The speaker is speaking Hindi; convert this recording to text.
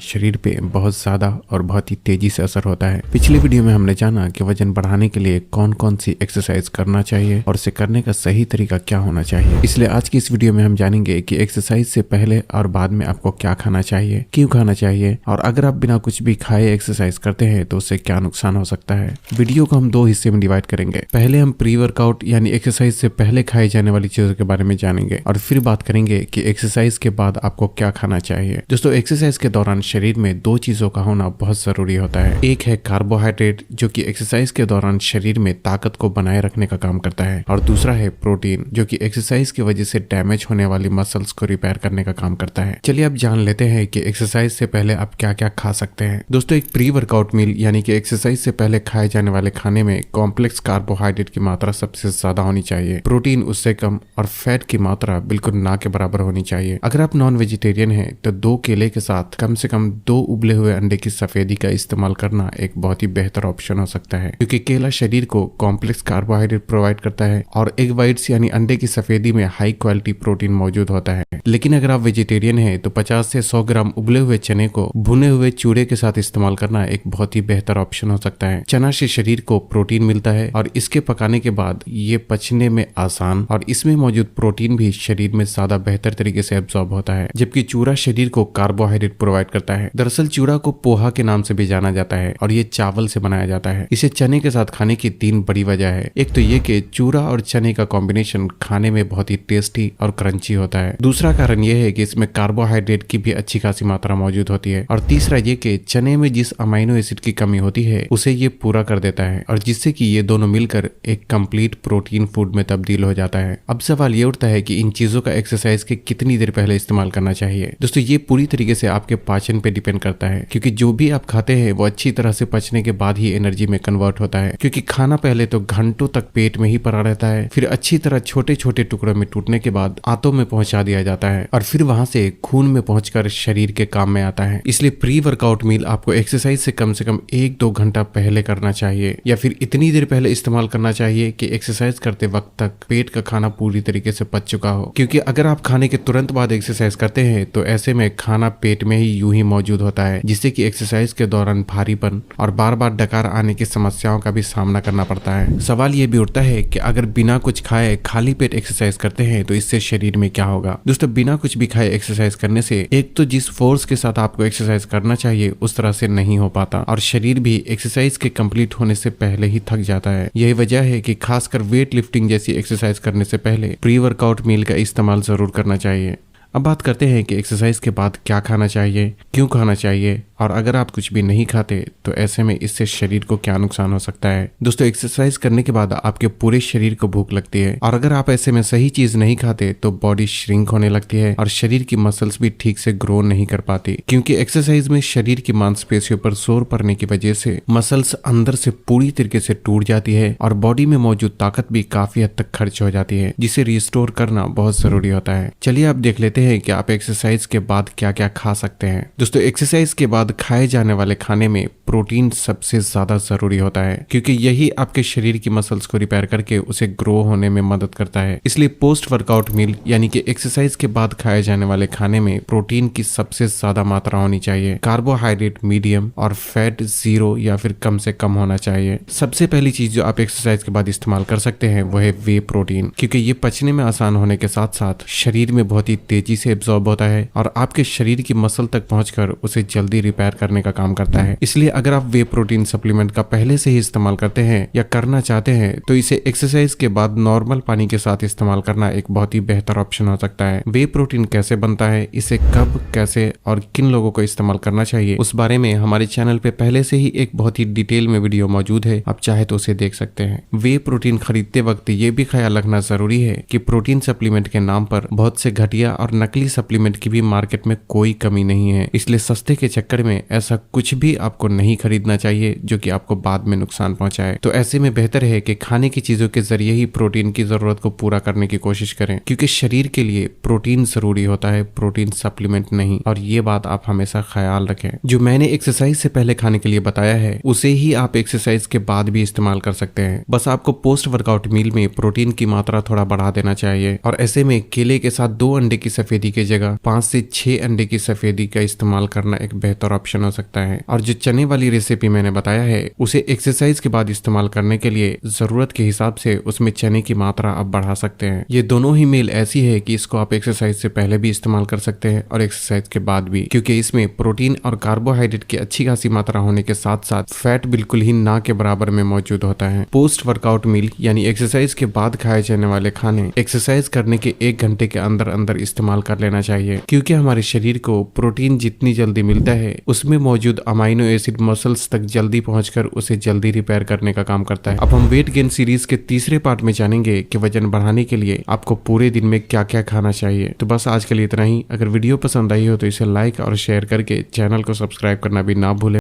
शरीर पे बहुत ज्यादा और बहुत ही तेजी से असर होता है। पिछले वीडियो में हमने जाना कि वजन बढ़ाने के लिए कौन कौन सी एक्सरसाइज करना चाहिए और इसे करने का सही तरीका क्या होना चाहिए। इसलिए आज की इस वीडियो में हम जानेंगे कि एक्सरसाइज से पहले और बाद में आपको क्या खाना चाहिए, क्यों खाना चाहिए और अगर आप बिना कुछ भी खाए एक्सरसाइज करते हैं तो उससे क्या नुकसान हो सकता है। वीडियो को हम दो हिस्से में डिवाइड करेंगे। पहले हम प्री वर्कआउट यानी एक्सरसाइज से पहले खाए जाने वाली चीजों के बारे में जानेंगे और फिर बात करेंगे कि एक्सरसाइज के बाद आपको क्या खाना चाहिए। दोस्तों, एक्सरसाइज के दौरान शरीर में दो चीजों का होना बहुत जरूरी होता है। एक है कार्बोहाइड्रेट जो कि एक्सरसाइज के दौरान शरीर में ताकत को बनाए रखने का काम करता है और दूसरा है प्रोटीन जो कि एक्सरसाइज की वजह से डैमेज होने वाली मसल्स को रिपेयर करने का काम करता है। चलिए अब जान लेते हैं कि एक्सरसाइज से पहले आप क्या क्या खा सकते हैं। दोस्तों, एक प्री वर्कआउट मील यानी कि एक्सरसाइज से पहले खाए जाने वाले खाने में कॉम्प्लेक्स कार्बोहाइड्रेट की मात्रा सबसे ज्यादा होनी चाहिए, प्रोटीन उससे कम और फैट की मात्रा बिल्कुल ना के बराबर होनी चाहिए। अगर आप नॉन वेजिटेरियन हैं तो 2 केले के साथ कम से कम 2 उबले हुए अंडे की सफेदी का इस्तेमाल करना एक बहुत ही बेहतर ऑप्शन हो सकता है, क्योंकि केला शरीर को कॉम्प्लेक्स कार्बोहाइड्रेट प्रोवाइड करता है और एग व्हाइट्स यानी अंडे की सफेदी में हाई क्वालिटी प्रोटीन मौजूद होता है। लेकिन अगर आप वेजिटेरियन हैं तो 50 से 100 ग्राम उबले हुए चने को भुने हुए चूड़े के साथ इस्तेमाल करना एक बहुत ही बेहतर ऑप्शन हो सकता है। चना से शरीर को प्रोटीन मिलता है और इसके पकाने के बाद ये पचने में आसान और इसमें मौजूद प्रोटीन भी शरीर में ज्यादा बेहतर तरीके से एब्जॉर्ब होता है, जबकि चूड़ा शरीर को कार्बोहाइड्रेट प्रोवाइड करता है। दरअसल चूड़ा को पोहा के नाम से भी जाना जाता है और ये चावल से बनाया जाता है। इसे चने के साथ खाने की 3 बड़ी वजह है। एक तो ये कि चूड़ा और चने का कॉम्बिनेशन खाने में बहुत ही टेस्टी और क्रंची होता है। दूसरा कारण यह है कि इसमें कार्बोहाइड्रेट की भी अच्छी खासी मात्रा मौजूद होती है और तीसरा ये कि चने में जिस अमाइनो एसिड की कमी होती है उसे ये पूरा कर देता है और जिससे कि ये दोनों मिलकर एक कंप्लीट प्रोटीन फूड में तब्दील हो जाता है। अब सवाल ये उठता है कि इन चीजों का एक्सरसाइज के कितनी देर पहले इस्तेमाल करना चाहिए। दोस्तों, ये पूरी तरीके से आपके पाचन पे डिपेंड करता है, क्योंकि जो भी आप खाते हैं वो अच्छी तरह से पचने के बाद ही एनर्जी में कन्वर्ट होता है। क्योंकि खाना पहले तो घंटों तक पेट में ही पड़ा रहता है, फिर अच्छी तरह छोटे छोटे टुकड़ों में टूटने के बाद आंतों में पहुंचा दिया जाता है और फिर वहां से खून में पहुंचकर शरीर के काम में आता है। इसलिए प्री वर्कआउट मील आपको एक्सरसाइज से कम 1-2 घंटा पहले करना चाहिए या फिर इतनी देर पहले इस्तेमाल करना चाहिए कि एक्सरसाइज करते वक्त तक पेट का खाना पूरी तरीके से पच चुका हो। क्योंकि अगर आप खाने के तुरंत बाद एक्सरसाइज करते हैं तो ऐसे में खाना पेट में ही यूं ही मौजूद होता है, जिससे कि एक्सरसाइज के दौरान भारीपन और बार बार डकार आने की समस्याओं का भी सामना करना पड़ता है। सवाल ये भी उठता है कि अगर बिना कुछ खाए खाली पेट एक्सरसाइज करते हैं तो इससे शरीर में क्या होगा। दोस्तों, बिना कुछ भी खाए एक्सरसाइज करने से एक तो जिस फोर्स के साथ आपको एक्सरसाइज करना चाहिए उस तरह से नहीं हो पाता और शरीर भी एक्सरसाइज के कंप्लीट होने से पहले ही थक जाता है। यही वजह है कि खासकर वेट लिफ्टिंग जैसी एक्सरसाइज करने से पहले प्री वर्कआउट मील का इस्तेमाल जरूर करना चाहिए। अब बात करते हैं कि एक्सरसाइज के बाद क्या खाना चाहिए, क्यों खाना चाहिए और अगर आप कुछ भी नहीं खाते तो ऐसे में इससे शरीर को क्या नुकसान हो सकता है। दोस्तों, एक्सरसाइज करने के बाद आपके पूरे शरीर को भूख लगती है और अगर आप ऐसे में सही चीज नहीं खाते तो बॉडी श्रिंक होने लगती है और शरीर की मसल्स भी ठीक से ग्रो नहीं कर पाती, क्योंकि एक्सरसाइज में शरीर की मांसपेशियों पर जोर पड़ने की वजह से मसल्स अंदर से पूरी तरीके से टूट जाती है और बॉडी में मौजूद ताकत भी काफी हद तक खर्च हो जाती है, जिसे रिस्टोर करना बहुत जरूरी होता है। चलिए अब देख लेते हैं कि आप एक्सरसाइज के बाद क्या क्या खा सकते हैं। दोस्तों, एक्सरसाइज के बाद खाए जाने वाले खाने में प्रोटीन सबसे ज्यादा जरूरी होता है, क्योंकि यही आपके शरीर की मसल्स को रिपेयर करके उसे ग्रो होने में मदद करता है। इसलिए पोस्ट वर्कआउट मील यानी कि एक्सरसाइज के बाद खाए जाने वाले खाने में प्रोटीन की सबसे ज्यादा मात्रा होनी चाहिए, कार्बोहाइड्रेट मीडियम और फैट 0 या फिर कम से कम होना चाहिए। सबसे पहली चीज जो आप एक्सरसाइज के बाद इस्तेमाल कर सकते हैं वो है वे प्रोटीन, क्योंकि ये पचने में आसान होने के साथ साथ शरीर में बहुत ही तेजी से एब्जॉर्ब होता है और आपके शरीर की मसल तक पहुंचकर उसे जल्दी रिपेयर करने का काम करता है। इसलिए अगर आप वे प्रोटीन सप्लीमेंट का पहले से ही इस्तेमाल करते हैं या करना चाहते हैं तो इसे एक्सरसाइज के बाद नॉर्मल पानी के साथ इस्तेमाल करना एक बहुत ही बेहतर ऑप्शन हो सकता है। वे प्रोटीन कैसे बनता है, इसे कब, कैसे और किन लोगों को इस्तेमाल करना चाहिए, उस बारे में हमारे चैनल पे पहले से ही एक बहुत ही डिटेल में वीडियो मौजूद है, आप चाहे तो उसे देख सकते हैं। वे प्रोटीन खरीदते वक्त ये भी ख्याल रखना जरूरी है कि प्रोटीन सप्लीमेंट के नाम पर बहुत से घटिया और नकली सप्लीमेंट की भी मार्केट में कोई कमी नहीं है, इसलिए सस्ते के चक्कर में में ऐसा कुछ भी आपको नहीं खरीदना चाहिए जो कि आपको बाद में नुकसान पहुंचाए। तो ऐसे में बेहतर है कि खाने की चीजों के जरिए ही प्रोटीन की जरूरत को पूरा करने की कोशिश करें, क्योंकि शरीर के लिए प्रोटीन जरूरी होता है, प्रोटीन सप्लीमेंट नहीं। और ये बात आप हमेशा ख्याल रखें। जो मैंने एक्सरसाइज से पहले खाने के लिए बताया है उसे ही आप एक्सरसाइज के बाद भी इस्तेमाल कर सकते हैं। बस आपको पोस्ट वर्कआउट मील में प्रोटीन की मात्रा थोड़ा बढ़ा देना चाहिए और ऐसे में केले के साथ 2 अंडे की सफेदी की जगह 5 से 6 अंडे की सफेदी का इस्तेमाल करना एक बेहतर ऑप्शन हो सकता है। और जो चने वाली रेसिपी मैंने बताया है उसे एक्सरसाइज के बाद इस्तेमाल करने के लिए जरूरत के हिसाब से उसमें चने की मात्रा आप बढ़ा सकते हैं। ये दोनों ही मील ऐसी है कि इसको आप एक्सरसाइज से पहले भी इस्तेमाल कर सकते हैं और एक्सरसाइज के बाद भी, क्योंकि इसमें प्रोटीन और कार्बोहाइड्रेट की अच्छी खासी मात्रा होने के साथ साथ फैट बिल्कुल ही ना के बराबर में मौजूद होता है। पोस्ट वर्कआउट मील यानी एक्सरसाइज के बाद खाए जाने वाले खाने एक्सरसाइज करने के 1 घंटे के अंदर अंदर इस्तेमाल कर लेना चाहिए, क्योंकि हमारे शरीर को प्रोटीन जितनी जल्दी मिलता है उसमें मौजूद अमाइनो एसिड मसल्स तक जल्दी पहुंचकर उसे जल्दी रिपेयर करने का काम करता है। अब हम वेट गेन सीरीज के तीसरे पार्ट में जानेंगे कि वजन बढ़ाने के लिए आपको पूरे दिन में क्या क्या खाना चाहिए। तो बस आज के लिए इतना ही। अगर वीडियो पसंद आई हो तो इसे लाइक और शेयर करके चैनल को सब्सक्राइब करना भी ना भूलें।